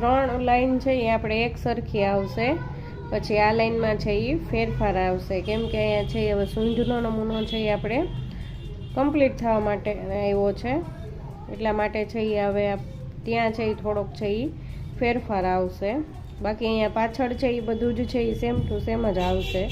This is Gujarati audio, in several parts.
3 લાઈન છે એ આપણે એક સરખી આવશે, પછી આ લાઈનમાં છે એ ફેરફાર આવશે, કેમ કે અહીંયા છે હવે સૂંઢનો નમૂનો છે એ આપણે કમ્પ્લીટ થવા માટે આવ્યો છે, એટલા માટે છે એ હવે ત્યાં છે એ થોડોક છે એ ફેરફાર આવશે, બાકી અહીંયા પાછળ છે એ બધું જ છે એ સેમ ટુ સેમ જ આવશે।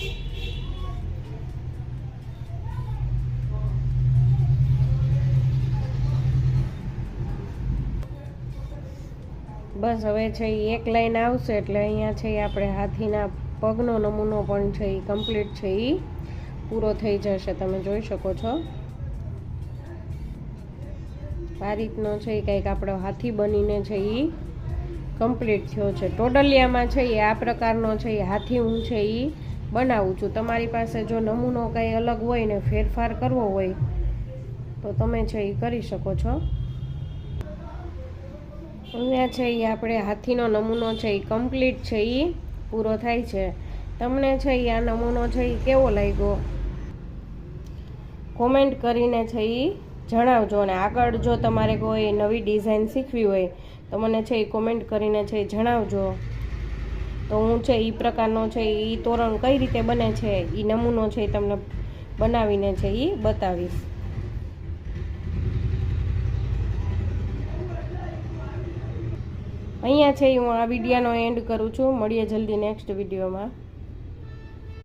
બસ હવે છે એ એક લાઈન આવશે એટલે અહીંયા છે એ આપણે હાથીના પગનો નમૂનો પણ છે એ કમ્પ્લીટ છે એ પૂરો થઈ જશે। તમે જોઈ શકો છો આ રીતનો છે એ કંઈક આપણો હાથી બનીને છે એ કમ્પ્લીટ થયો છે। ટોડલિયામાં છે એ આ પ્રકારનો છે એ હાથી હું છે એ બનાવું છું। તમારી પાસે જો નમૂનો કંઈ અલગ હોય ને ફેરફાર કરવો હોય તો તમે છે એ કરી શકો છો। અહીંયા છે એ આપણે હાથીનો નમૂનો છે એ કમ્પ્લીટ છે એ પૂરો થાય છે। તમને છે એ આ નમૂનો છે એ કેવો લાગ્યો કોમેન્ટ કરીને છે એ જણાવજો, અને આગળ જો તમારે કોઈ નવી ડિઝાઇન શીખવી હોય તો મને છે એ કોમેન્ટ કરીને છે એ જણાવજો, તો હું છે એ પ્રકારનો છે એ તોરણ કઈ રીતે બને છે એ નમૂનો છે એ તમને બનાવીને છે એ બતાવીશ। અહીંયા છે હું આ વિડીયોનો એન્ડ કરું છું, મળીએ જલ્દી નેક્સ્ટ વિડીયોમાં।